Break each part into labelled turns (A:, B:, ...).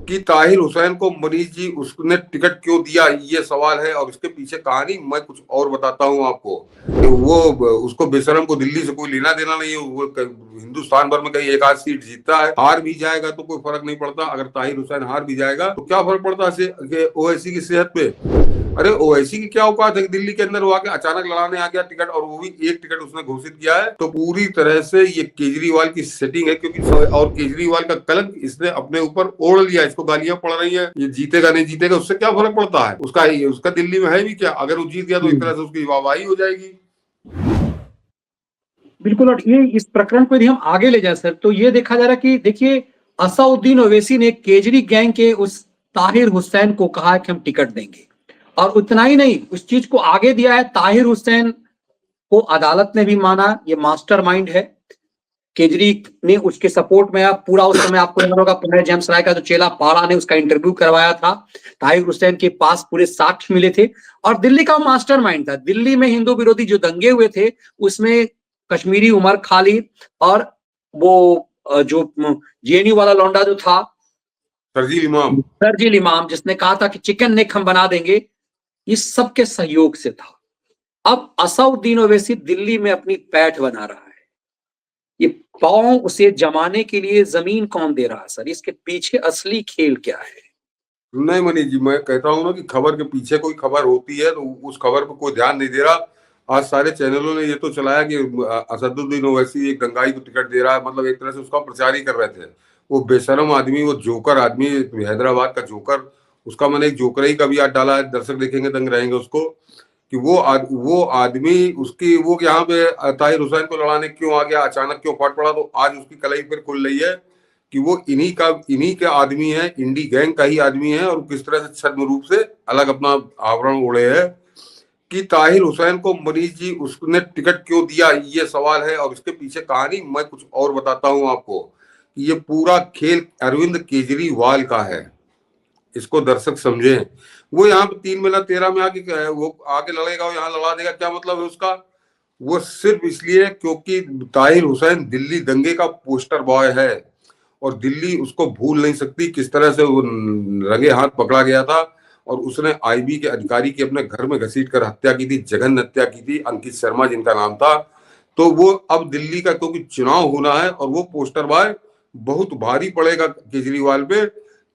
A: कि ताहिर हुसैन को मनीष जी उसने टिकट क्यों दिया, ये सवाल है। और इसके पीछे कहानी मैं कुछ और बताता हूँ आपको। वो उसको बेशरम को दिल्ली से कोई लेना देना नहीं है। वो हिंदुस्तान भर में कहीं एक आध सीट जीतता है, हार भी जाएगा तो कोई फर्क नहीं पड़ता। अगर ताहिर हुसैन हार भी जाएगा तो क्या फर्क पड़ता है ओवैसी की सेहत पे। अरे ओवैसी की क्या औकात है कि दिल्ली के अंदर वो आके अचानक लड़ाने आ गया टिकट, और वो भी एक टिकट उसने घोषित किया है। तो पूरी तरह से ये केजरीवाल की सेटिंग है, क्योंकि और केजरीवाल का कलंक इसने अपने ऊपर ओढ़ लिया। इसको गालियां पड़ रही है, ये जीतेगा नहीं जीतेगा उससे क्या फर्क पड़ता है। उसका दिल्ली में है भी क्या। अगर वो जीत गया तो एक तरह से उसकी वाहवाही हो जाएगी।
B: बिल्कुल। और ये इस प्रकरण को यदि हम आगे ले जाए सर, तो ये देखा जा रहा है कि देखिए, असदुद्दीन ओवैसी ने केजरी गैंग के उस ताहिर हुसैन को कहा कि हम टिकट देंगे, और उतना ही नहीं, उस चीज को आगे दिया है। ताहिर हुसैन को अदालत ने भी माना ये मास्टरमाइंड है। केजरी ने उसके सपोर्ट में पूरा उस समय आपको याद होगा, प्रणय जेम्स राय का जो चेला पाड़ा ने उसका इंटरव्यू करवाया था। ताहिर हुसैन के पास पूरे साक्ष्य मिले थे, और दिल्ली का मास्टरमाइंड था। दिल्ली में हिंदू विरोधी जो दंगे हुए थे उसमें कश्मीरी उमर खालिद और वो जो जेएनयू वाला लौंडा जो था शर्जील इमाम, जिसने कहा था कि चिकन नेक हम बना देंगे, इस सब के सहयोग से था। अब असदुद्दीन ओवैसी दिल्ली में अपनी पैठ बना रहा है। ये पांव उसे जमाने के लिए जमीन कौन दे रहा है सर? इसके पीछे असली खेल क्या है?
A: नहीं मनीष जी, मैं कहता हूँ ना कि खबर के पीछे कोई खबर होती है तो उस खबर पर कोई ध्यान नहीं दे रहा। आज सारे चैनलों ने ये तो चलाया कि असदुद्दीन ओवैसी एक दंगाई को टिकट दे रहा है, मतलब एक तरह से उसका प्रचार ही कर रहे थे। वो बेशरम आदमी, वो जोकर आदमी, हैदराबाद का जोकर, उसका मैंने एक जोकर ही का भी याद डाला है, दर्शक देखेंगे दंग रहेंगे उसको, कि वो आदमी उसकी वो यहाँ पे ताहिर हुसैन को लड़ाने क्यों आ गया, अचानक क्यों फट पड़ा। तो आज उसकी कलई फिर खुल रही है कि वो इन्हीं के आदमी है, इंडी गैंग का ही आदमी है, और किस तरह से छद्म रूप से अलग अपना आवरण ओढ़े है। कि ताहिर हुसैन को मनीष जी उसने टिकट क्यों दिया, ये सवाल है। और इसके पीछे कहानी मैं कुछ और बताता हूं आपको कि ये पूरा खेल अरविंद केजरीवाल का है। इसको दर्शक समझे। वो यहाँ पे 3 मेला 13 में आके वो आगे लड़ेगा, वो यहाँ लड़ा देगा, क्या मतलब है उसका। वो सिर्फ इसलिए क्योंकि ताहिर हुसैन दिल्ली दंगे का पोस्टर बॉय है, और दिल्ली उसको भूल नहीं सकती। किस तरह से वो रंगे हाथ पकड़ा गया था, और उसने आईबी के अधिकारी की अपने घर में घसीट कर हत्या की थी, जघन्य हत्या की थी, अंकित शर्मा जिनका नाम था। तो वो अब दिल्ली का क्योंकि चुनाव होना है, और वो पोस्टर बॉय बहुत भारी पड़ेगा केजरीवाल पे।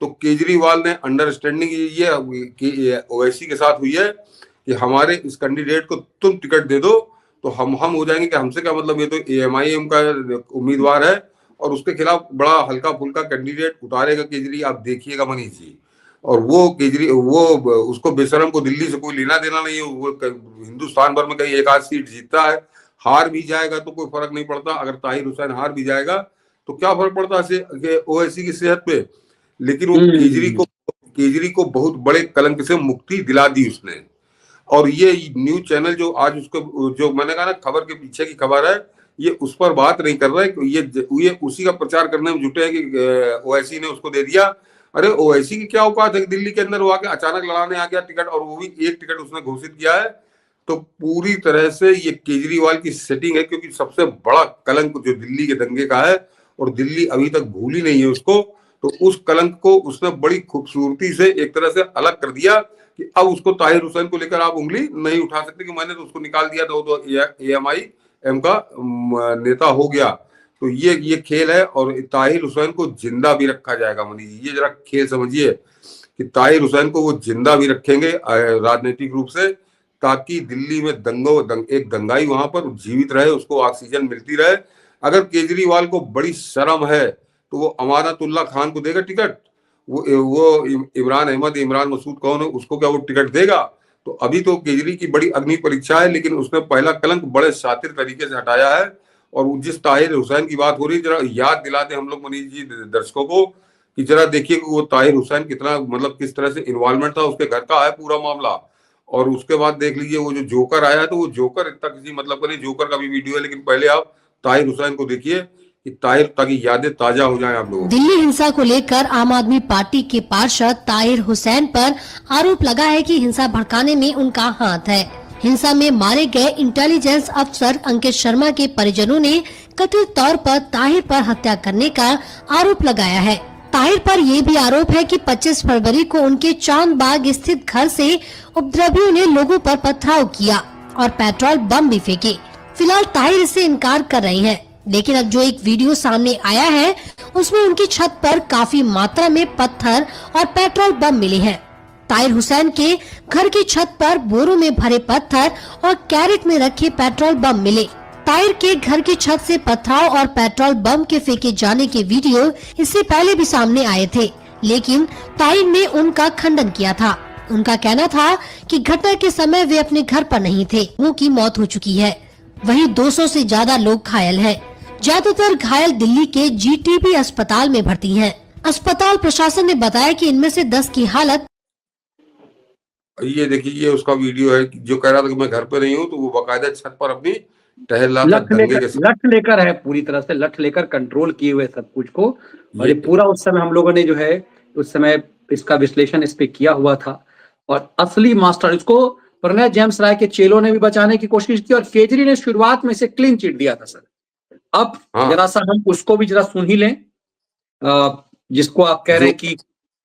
A: तो केजरीवाल ने अंडरस्टैंडिंग ये ओवैसी के साथ हुई है कि हमारे इस कैंडिडेट को तुम टिकट दे दो तो हम हो जाएंगे, कि हमसे क्या मतलब, ये तो एएमआईएम का उम्मीदवार है, और उसके खिलाफ बड़ा हल्का फुल्का कैंडिडेट उतारेगा केजरी, आप देखिएगा मनीष जी। और वो उसको बेशरम को दिल्ली से कोई लेना देना नहीं है। वो हिंदुस्तान भर में कहीं एक आध सीट जीतता है, हार भी जाएगा तो कोई फर्क नहीं पड़ता। अगर ताहिर हुसैन हार भी जाएगा तो क्या फर्क पड़ता है ओवैसी की सेहत पे। लेकिन वो केजरी को बहुत बड़े कलंक से मुक्ति दिला दी उसने। और ये न्यूज चैनल जो आज उसको, जो मैंने कहा ना खबर के पीछे की खबर है, ये उस पर बात नहीं कर रहा है। ये उसी का प्रचार करने में जुटे हैं कि ओवैसी ने उसको दे दिया। अरे ओवैसी की क्या औकात है कि दिल्ली के अंदर वो आके अचानक लड़ाने आ गया टिकट, और वो भी एक टिकट उसने घोषित किया है। तो पूरी तरह से ये केजरीवाल की सेटिंग है, क्योंकि सबसे बड़ा कलंक जो दिल्ली के दंगे का है, और दिल्ली अभी तक भूल ही नहीं है उसको। तो उस कलंक को उसने बड़ी खूबसूरती से एक तरह से अलग कर दिया कि अब उसको ताहिर हुसैन को लेकर आप उंगली नहीं उठा सकते कि मैंने तो उसको निकाल दिया था, वो तो एएमआईएम का नेता हो गया। तो ये खेल है, और ताहिर हुसैन को जिंदा भी रखा जाएगा मनीष जी। ये जरा खेल समझिए कि ताहिर हुसैन को वो जिंदा भी रखेंगे राजनीतिक रूप से, ताकि दिल्ली में एक दंगाई वहां पर जीवित रहे, उसको ऑक्सीजन मिलती रहे। अगर केजरीवाल को बड़ी शर्म है तो वो अमानतुल्लाह खान को देगा टिकट। वो इमरान मसूद कौन है, उसको क्या वो टिकट देगा। तो अभी तो केजरी की बड़ी अग्नि परीक्षा है, लेकिन उसने पहला कलंक बड़े शातिर तरीके से हटाया है। और जिस ताहिर हुसैन की बात हो रही है, जरा याद दिलाते हम लोग मनीष जी दर्शकों को कि जरा देखिए कि वो ताहिर हुसैन कितना, मतलब किस तरह से इन्वॉल्वमेंट था, उसके घर का है पूरा मामला। और उसके बाद देख लीजिए वो जो जोकर आया है, तो वो जोकर इतना किसी मतलब का नहीं, जोकर का भी वीडियो है। लेकिन पहले आप ताहिर हुसैन को देखिए कि ताकि यादें ताजा हो जाएं आप लोगों।
C: दिल्ली हिंसा को लेकर आम आदमी पार्टी के पार्षद ताहिर हुसैन पर आरोप लगा है कि हिंसा भड़काने में उनका हाथ है। हिंसा में मारे गए इंटेलिजेंस अफसर अंकित शर्मा के परिजनों ने कथित तौर पर ताहिर पर हत्या करने का आरोप लगाया है। ताहिर पर यह भी आरोप है कि 25 फरवरी को उनके चांदबाग स्थित घर से उपद्रवियों ने लोगों पर पथराव किया और पेट्रोल बम भी फेंके। फिलहाल ताहिर इससे इनकार कर रहे हैं, लेकिन अब जो एक वीडियो सामने आया है उसमें उनकी छत पर काफी मात्रा में पत्थर और पेट्रोल बम मिले हैं। ताहिर हुसैन के घर की छत पर बोरों में भरे पत्थर और कैरेट में रखे पेट्रोल बम मिले। ताहिर के घर की छत से पथराव और पेट्रोल बम के फेंके जाने के वीडियो इससे पहले भी सामने आए थे, लेकिन ताहिर ने उनका खंडन किया था। उनका कहना था कि घटना के समय वे अपने घर पर नहीं थे, उनकी मौत हो चुकी है। वहीं 200 से ज्यादा लोग घायल हैं। ज्यादातर घायल दिल्ली के जीटीबी अस्पताल में भर्ती हैं। अस्पताल प्रशासन ने बताया कि इनमें से 10 की हालत।
A: ये देखिए, ये उसका वीडियो है जो कह रहा था कि मैं घर पे नहीं हूँ, तो वो बाकायदा छत पर अपनी टहल रहा था।
B: लठ लेकर है, पूरी तरह से लठ लेकर कंट्रोल किए हुए सब कुछ को। और ये पूरा उस समय हम लोगों ने जो है उस समय इसका विश्लेषण इस पे किया हुआ था। और असली मास्टर, इसको प्रणय जेम्स राय के चेलों ने भी बचाने की कोशिश की और केजरी ने शुरुआत में इसे क्लीन चिट दिया था सर। अब जरा सा हम उसको भी जरा सुन ही लें, जिसको आप कह रहे हैं कि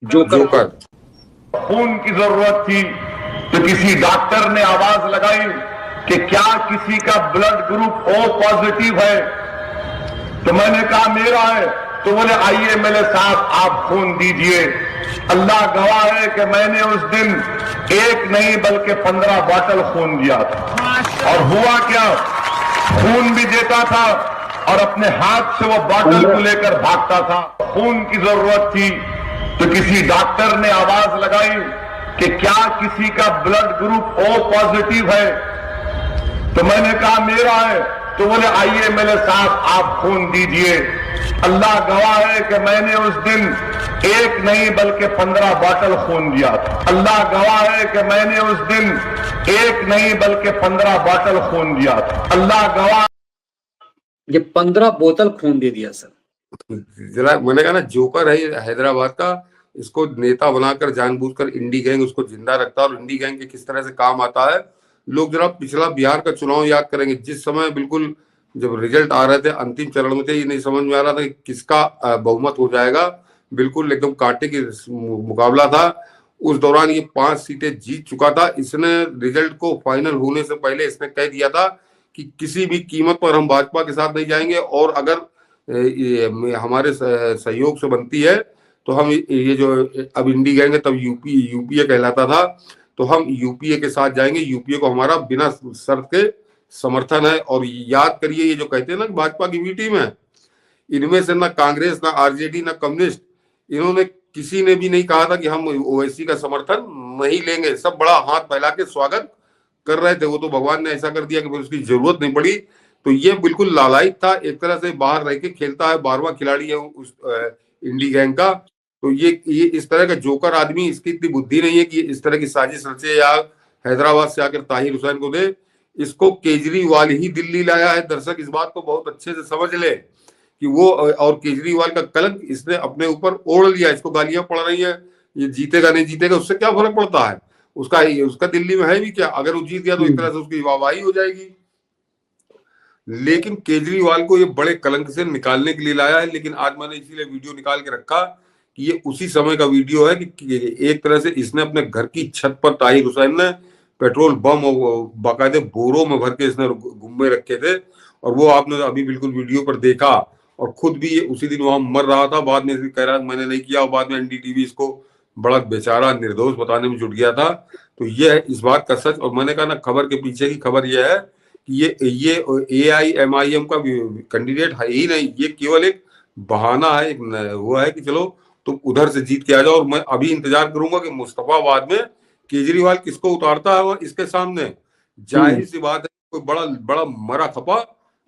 B: जोकर।
D: खून की जरूरत थी तो किसी डॉक्टर ने आवाज लगाई कि क्या किसी का ब्लड ग्रुप O पॉजिटिव है, तो मैंने कहा मेरा है। तो बोले आइए एमएलए साहब आप खून दीजिए। अल्लाह गवाह है कि मैंने उस दिन एक नहीं बल्कि 15 बॉटल खून दिया था। और हुआ क्या, खून भी देता था और अपने हाथ से वो बॉटल को लेकर भागता था। खून की जरूरत थी तो किसी डॉक्टर ने आवाज लगाई कि क्या किसी का ब्लड ग्रुप O पॉजिटिव है, तो मैंने कहा मेरा है। तो बोले आइए एमएलए साहब आप खून दीजिए। अल्लाह गवाह है कि मैंने उस दिन एक नहीं बल्कि 15 बॉटल खून दिया था। अल्लाह गवाह है कि मैंने उस दिन एक नहीं बल्कि 15 बॉटल खून दिया था। अल्लाह गवाह,
B: ये 15 बोतल खून दे दिया सर।
A: जरा मैंने कहा ना, जोकर है हैदराबाद का। इसको नेता बनाकर जानबूझकर इंडी गैंग उसको जिंदा रखता है। और इंडी गैंग के किस तरह से काम आता है, लोग जरा पिछला बिहार का चुनाव याद करेंगे। जिस समय बिल्कुल जब रिजल्ट आ रहे थे, अंतिम चरण में थे, ये नहीं समझ में आ रहा था कि किसका बहुमत हो जाएगा। बिल्कुल एकदम कांटे की मुकाबला था। उस दौरान ये 5 सीटें जीत चुका था। इसने रिजल्ट को फाइनल होने से पहले इसने कह दिया था कि किसी भी कीमत पर हम भाजपा के साथ नहीं जाएंगे, और अगर हमारे सहयोग से बनती है तो हम ये जो अब इंडी गैंग है, तब यूपीए कहलाता था, तो हम यूपीए के साथ जाएंगे। यूपीए को हमारा बिना शर्त के समर्थन है। और याद करिए, ये जो कहते हैं ना भाजपा की बी टीम है, इनमें से ना कांग्रेस, ना आरजेडी, ना कम्युनिस्ट, इन्होंने किसी ने भी नहीं कहा था कि हम ओवैसी का समर्थन नहीं लेंगे। सब बड़ा हाथ फैला के स्वागत कर रहे थे। वो तो भगवान ने ऐसा कर दिया कि फिर उसकी जरूरत नहीं पड़ी। तो ये बिल्कुल लालायित था, एक तरह से बाहर रह के खेलता है। 12वां खिलाड़ी है उस इंडी गैंग का। तो ये इस तरह का जोकर आदमी, इसकी इतनी बुद्धि नहीं है कि इस तरह की साजिश रचे या हैदराबाद से आकर ताहिर हुसैन को दे। इसको केजरीवाल ही दिल्ली लाया है। दर्शक इस बात को बहुत अच्छे से समझ ले कि वो, और केजरीवाल का कलंक इसने अपने ऊपर ओढ़ लिया। इसको गालियां पड़ रही है, ये जीतेगा नहीं जीतेगा, उससे क्या फर्क पड़ता है। उसका दिल्ली में है भी क्या। अगर वो जीत गया तो एक तरह से उसकी वाहवाही हो जाएगी। लेकिन केजरीवाल को ये बड़े कलंक से निकालने के लिए लाया है। लेकिन आज मैंने इसीलिए वीडियो निकाल के रखा कि ये उसी समय का वीडियो है कि एक तरह से इसने अपने घर की छत पर ताहिर हुसैन ने पेट्रोल बम बाकायदे बोरों में भर के इसने गुम्बे रखे थे। और वो आपने अभी बिल्कुल वीडियो पर देखा। और खुद भी ये उसी दिन वहां मर रहा था। बाद में कह रहा मैंने नहीं किया। और बाद में एनडीटीवी इसको बड़ा बेचारा निर्दोष बताने में जुट गया था। तो ये है इस बात का सच। और मैंने कहा ना, खबर के पीछे की खबर ये है कि ये AIMIM का कैंडिडेट है ही नहीं। ये केवल एक बहाना है, एक वो है कि चलो तुम उधर से जीत के आ जाओ। और मैं अभी इंतजार करूंगा कि मुस्तफाबाद में केजरीवाल किसको उतारता है। और इसके सामने जाहिर सी बात है, कोई बड़ा मरा खपा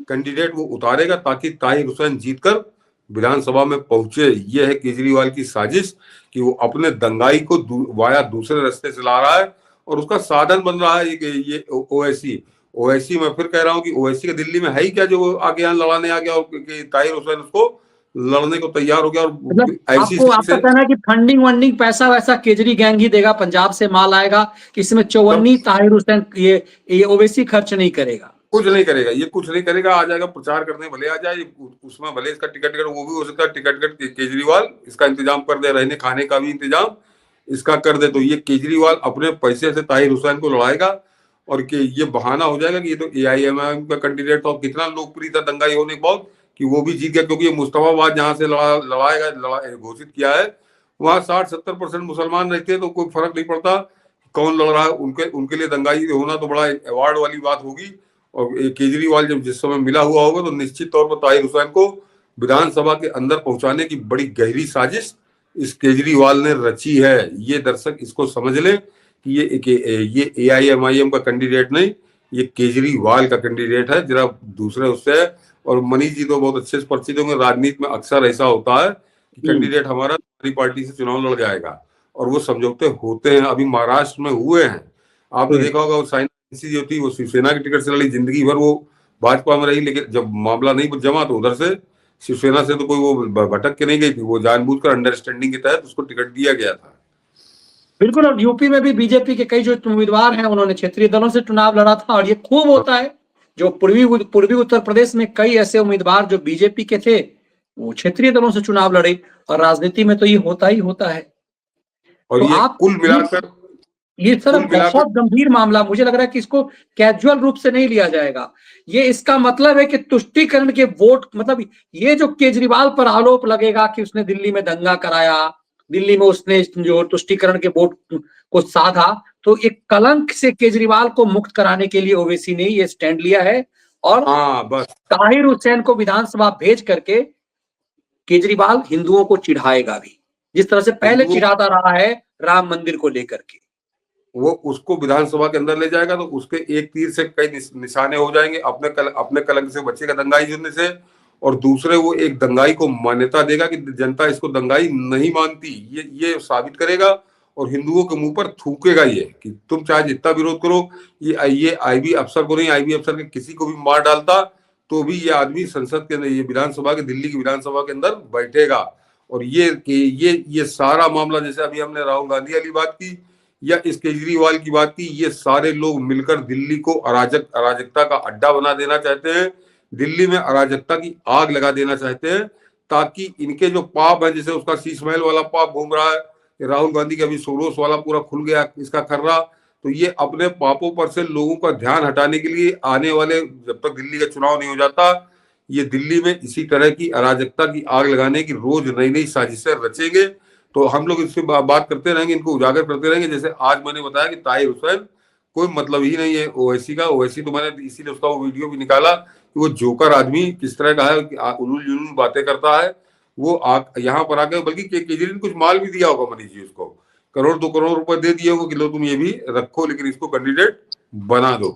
A: कैंडिडेट वो उतारेगा, ताकि ताहिर हुसैन जीतकर विधानसभा में पहुंचे। ये है केजरीवाल की साजिश कि वो अपने दंगाई को वाया दूसरे रास्ते से ला रहा है। और उसका साधन बन रहा है ये ओवैसी। मैं फिर कह रहा हूँ कि ओवैसी का दिल्ली में है ही क्या जो आगे यहाँ लड़ाने आ गया और ताहिर हुसैन उसको लड़ने को तैयार हो गया। और ऐसी
B: आपका कहना है कि फंडिंग वंडिंग पैसा वैसा केजरी गैंग ही देगा, पंजाब से माल आएगा, इसमें चौवन्नी ताहिर हुसैन ये ओवैसी खर्च नहीं करेगा।
A: कुछ नहीं करेगा, ये कुछ नहीं करेगा। आ जाएगा प्रचार करने, भले आ जाए, उसमें भले इसका टिकट वो भी हो सकता है टिकट केजरीवाल इसका इंतजाम कर दे, रहने खाने का भी इंतजाम इसका कर दे। तो ये केजरीवाल अपने पैसे से ताहिर हुसैन को लड़ाएगा और कि ये बहाना हो जाएगा कि ये तो AIMIM का कैंडिडेट था, और कितना लोकप्रिय था दंगाई होने के बाद कि वो भी जीत गया, क्योंकि ये मुस्तफाबाद जहां से लड़ाएगा घोषित किया है, वहां 60-70% मुसलमान रहते हैं, तो कोई फर्क नहीं पड़ता कौन लड़ रहा है। उनके लिए दंगाई होना तो बड़ा अवार्ड वाली बात होगी। और केजरीवाल जब जिस समय मिला हुआ होगा तो निश्चित तौर पर ताहिर हुसैन को विधानसभा के अंदर पहुंचाने की बड़ी गहरी साजिश इस केजरीवाल ने रची है। ये दर्शक इसको समझ ले कि ये AIMIM का कैंडिडेट नहीं, ये केजरीवाल का कैंडिडेट है, जरा दूसरे उससे है। और मनीष जी तो बहुत अच्छे से परिचित होंगे, राजनीति में अक्सर ऐसा होता है कि कैंडिडेट हमारा दूसरी पार्टी से चुनाव लड़ जाएगा और वो समझौते होते हैं। अभी महाराष्ट्र में हुए हैं, आपने देखा होगा, वो साइना जो थी वो शिवसेना की टिकट से लड़ी, जिंदगी भर वो भाजपा में रही, लेकिन जब मामला नहीं जमा तो उधर से शिवसेना से तो कोई वो भटक के नहीं गई थी, वो जानबूझकर अंडरस्टैंडिंग के तहत उसको टिकट दिया गया था।
B: बिल्कुल। और यूपी में भी बीजेपी के कई जो उम्मीदवार हैं उन्होंने क्षेत्रीय दलों से चुनाव लड़ा था, और ये खूब होता है जो पूर्वी उत्तर प्रदेश में कई ऐसे उम्मीदवार जो बीजेपी के थे वो क्षेत्रीय दलों से चुनाव लड़े, और राजनीति में तो ये होता ही होता है।
A: और
B: तो
A: ये
B: आप
A: कुल मिलाकर
B: ये सर बहुत गंभीर मामला, मुझे लग रहा है कि इसको कैजुअल रूप से नहीं लिया जाएगा। ये इसका मतलब है कि तुष्टीकरण के वोट, मतलब ये जो केजरीवाल पर आरोप लगेगा कि उसने दिल्ली में दंगा कराया, दिल्ली में उसने जो तुष्टीकरण के वोट को साधा, तो एक कलंक से केजरीवाल को मुक्त कराने के लिए ओवैसी ने ये स्टैंड लिया है। और
A: बस
B: ताहिर हुसैन को विधानसभा भेज करके केजरीवाल हिंदुओं को चिढ़ाएगा भी, जिस तरह से पहले चिढ़ाता रहा है राम मंदिर को लेकर के।
A: वो उसको विधानसभा के अंदर ले जाएगा तो उसके एक तीर से कई निशाने हो जाएंगे, अपने कलंक से बचेगा दंगाई जुड़ने से, और दूसरे वो एक दंगाई को मान्यता देगा कि जनता इसको दंगाई नहीं मानती, ये साबित करेगा और हिंदुओं के मुंह पर थूकेगा ये कि तुम चाहे जितना विरोध करो, ये IB अफसर को नहीं, IB अफसर के किसी को भी मार डालता तो भी ये आदमी संसद के अंदर, ये विधानसभा के, दिल्ली की विधानसभा के अंदर बैठेगा। और ये सारा मामला, जैसे अभी हमने राहुल गांधी वाली बात की या इस केजरीवाल की बात की, ये सारे लोग मिलकर दिल्ली को अराजकता का अड्डा बना देना चाहते हैं, दिल्ली में अराजकता की आग लगा देना चाहते हैं, ताकि इनके जो पाप है, जैसे उसका शीश महल वाला पाप घूम रहा है, राहुल गांधी का भी सोरोस वाला पूरा खुल गया इसका खर्रा, तो ये अपने पापों पर से लोगों का ध्यान हटाने के लिए आने वाले, जब तक दिल्ली का चुनाव नहीं हो जाता, ये दिल्ली में इसी तरह की अराजकता की आग लगाने की रोज नई नई साजिशें रचेंगे। तो हम लोग इससे बात करते रहेंगे, इनको उजागर करते रहेंगे। जैसे आज मैंने बताया कि ताहिर हुसैन कोई मतलब ही नहीं है ओवैसी का। ओवैसी तो मैंने इसीलिए उसका वो वीडियो भी निकाला कि वो जोकर आदमी किस तरह का है, उलूल जुलूल बातें करता है। वो यहाँ पर आके, बल्कि केजरीवाल ने कुछ माल भी दिया होगा मनीष जी, उसको 1-2 करोड़ रुपए दे दिए होंगे कि लो तुम ये भी रखो, लेकिन इसको कैंडिडेट बना दो।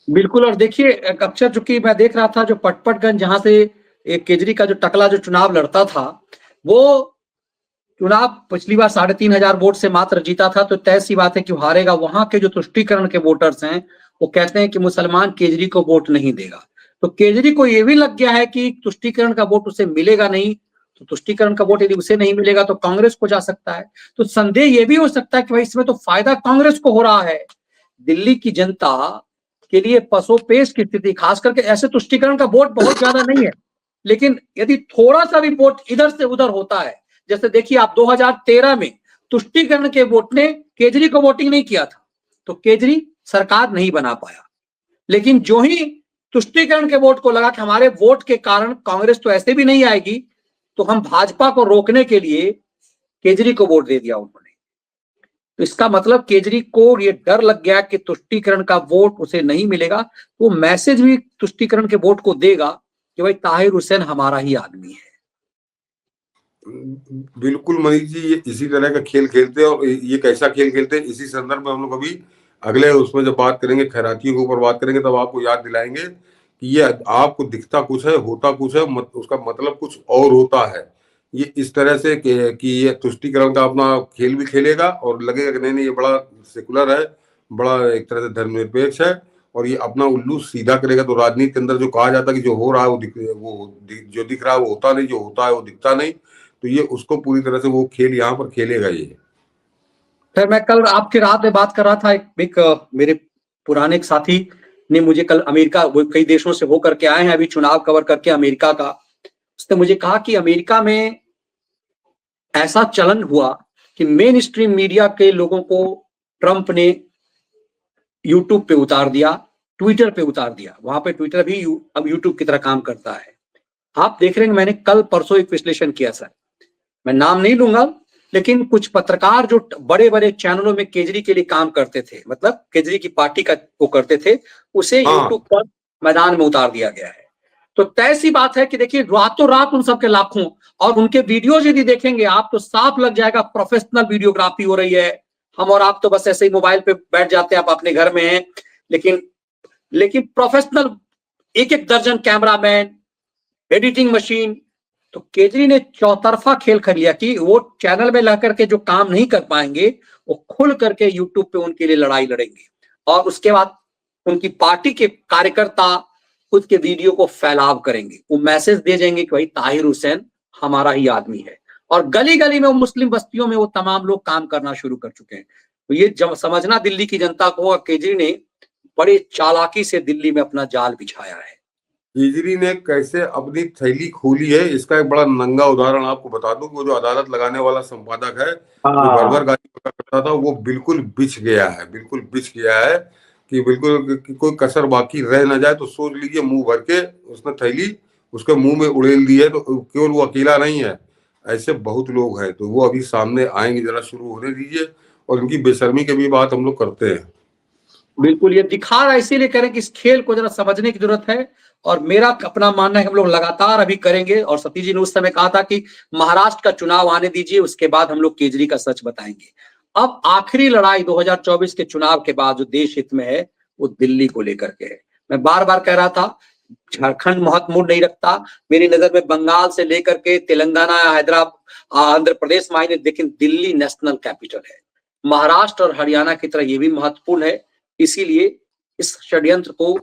B: बिल्कुल। और देखिए अक्षर, चूंकि मैं देख रहा था जो पटपटगंज, जहां से एक केजरी का जो टकला जो चुनाव लड़ता था, वो चुनाव पिछली बार 3,500 वोट से मात्र जीता था, तो तय सी बात है कि हारेगा। वहां के जो तुष्टीकरण के वोटर्स हैं वो कहते हैं कि मुसलमान केजरी को वोट नहीं देगा। तो केजरी को ये भी लग गया है कि तुष्टीकरण का वोट उसे मिलेगा नहीं, तो तुष्टीकरण का वोट यदि उसे नहीं मिलेगा तो कांग्रेस को जा सकता है। तो संदेह ये भी हो सकता है कि भाई इसमें तो फायदा कांग्रेस को हो रहा है। दिल्ली की जनता के लिए पसोपेश की स्थिति, खास करके ऐसे तुष्टीकरण का वोट बहुत ज्यादा नहीं है, लेकिन यदि थोड़ा सा भी वोट इधर से उधर होता है, जैसे देखिए आप 2013 में तुष्टीकरण के वोट ने केजरी को वोटिंग नहीं किया था, तो केजरी सरकार नहीं बना पाया। लेकिन जो ही तुष्टीकरण के वोट को लगा कि हमारे वोट के कारण कांग्रेस तो ऐसे भी नहीं आएगी, तो हम भाजपा को रोकने के लिए केजरी को वोट दे दिया उन्होंने। तो इसका मतलब केजरी को ये डर लग गया कि तुष्टीकरण का वोट उसे नहीं मिलेगा, तो वो मैसेज भी तुष्टीकरण के वोट को देगा कि भाई ताहिर हुसैन हमारा ही आदमी है।
A: बिल्कुल मनीष जी, ये इसी तरह का खेल खेलते हैं। और ये कैसा खेल खेलते हैं, इसी संदर्भ में हम लोग अभी अगले उसमें जब बात करेंगे, खैरातियों के ऊपर बात करेंगे, तब आपको याद दिलाएंगे कि ये आपको दिखता कुछ है, होता कुछ है, उसका मतलब कुछ और होता है। ये इस तरह से कि ये तुष्टीकरण का अपना खेल भी खेलेगा और लगेगा कि नहीं ये बड़ा सेकुलर है, बड़ा एक तरह से धर्मनिरपेक्ष है, और ये अपना उल्लू सीधा करेगा। तो राजनीति के अंदर जो कहा जाता है कि जो हो रहा है जो दिख रहा है वो होता नहीं, जो होता है वो दिखता नहीं, तो ये उसको पूरी तरह से वो खेल यहाँ पर खेलेगा ये।
B: फिर मैं कल आपके रात में बात कर रहा था, एक मेरे पुराने एक साथी ने मुझे कल अमेरिका, वो कई देशों से होकर के आए हैं अभी चुनाव कवर करके अमेरिका का, उसने मुझे कहा कि अमेरिका में ऐसा चलन हुआ कि मेन स्ट्रीम मीडिया के लोगों को ट्रंप ने यूट्यूब पे उतार दिया, ट्विटर पे उतार दिया। वहां पे ट्विटर भी अब यूट्यूब की तरह काम करता है। आप देख रहे हैं, मैंने कल परसों एक विश्लेषण किया सर, मैं नाम नहीं लूंगा, लेकिन कुछ पत्रकार जो बड़े बड़े चैनलों में केजरी के लिए काम करते थे, मतलब केजरी की पार्टी का वो करते थे, उसे यूट्यूब पर मैदान में उतार दिया गया है। तो तय सी बात है कि देखिए रातों रात उन सबके लाखों, और उनके वीडियोज यदि देखेंगे आप तो साफ लग जाएगा प्रोफेशनल वीडियोग्राफी हो रही है। हम और आप तो बस ऐसे ही मोबाइल पे बैठ जाते हैं, आप अपने घर में हैं, लेकिन प्रोफेशनल एक एक दर्जन कैमरामैन, एडिटिंग मशीन। तो केजरी ने चौतरफा खेल कर लिया कि वो चैनल में ला करके जो काम नहीं कर पाएंगे वो खुल करके यूट्यूब पे उनके लिए लड़ाई लड़ेंगे, और उसके बाद उनकी पार्टी के कार्यकर्ता उसके वीडियो को फैलाव करेंगे, वो मैसेज दे जाएंगे कि भाई ताहिर हुसैन हमारा ही आदमी है। और गली गली में, मुस्लिम बस्तियों में वो तमाम लोग काम करना शुरू कर चुके हैं। तो ये जब समझना दिल्ली की जनता को, केजरी ने बड़े चालाकी से दिल्ली में अपना जाल बिछाया है।
A: केजरी ने कैसे अपनी थैली खोली है, इसका एक बड़ा नंगा उदाहरण आपको बता दूं। वो जो अदालत लगाने वाला संपादक है, जो भर गाली करता था, वो बिल्कुल बिछ गया है, बिल्कुल बिछ गया है कि बिल्कुल कि कोई कसर बाकी रह ना जाए। तो सोच लीजिए, मुंह भर के उसने थैली उसके मुंह में उड़ेल दी है। तो केवल वो अकेला नहीं है, ऐसे बहुत लोग हैं। तो वो अभी सामने आएंगे, जरा शुरू होने दीजिए, और उनकी बेशर्मी की भी बात हम लोग करते हैं।
B: बिल्कुल, ये दिखा रहा है, इसीलिए करें कि इस खेल को जरा समझने की जरूरत है। और मेरा अपना मानना है कि हम लोग लगातार अभी करेंगे। और सतीश जी ने उस समय कहा था कि महाराष्ट्र का चुनाव आने दीजिए, उसके बाद हम लोग केजरी का सच बताएंगे। अब आखिरी लड़ाई 2024 के चुनाव के बाद जो देश हित में है वो दिल्ली को लेकर के है। मैं बार बार कह रहा था, झारखंड महत्व मूड नहीं रखता मेरी नजर में, बंगाल से लेकर के तेलंगाना, हैदराबाद, आंध्र प्रदेश मायने, लेकिन दिल्ली नेशनल कैपिटल है। महाराष्ट्र और हरियाणा की तरह ये भी महत्वपूर्ण है। इसीलिए इस षड्यंत्र को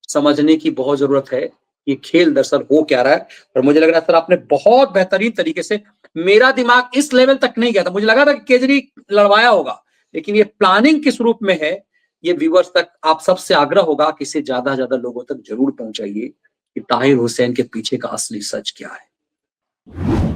B: समझने की बहुत जरूरत है, ये खेल दरअसल हो क्या रहा है। और मुझे लग रहा है सर आपने बहुत बेहतरीन तरीके से, मेरा दिमाग इस लेवल तक नहीं गया था, मुझे लगा था कि केजरी लड़वाया होगा, लेकिन ये प्लानिंग किस रूप में है, ये व्यूअर्स तक आप सबसे आग्रह होगा कि इसे ज्यादा से ज्यादा लोगों तक जरूर पहुंचाइए कि ताहिर हुसैन के पीछे का असली सच क्या है।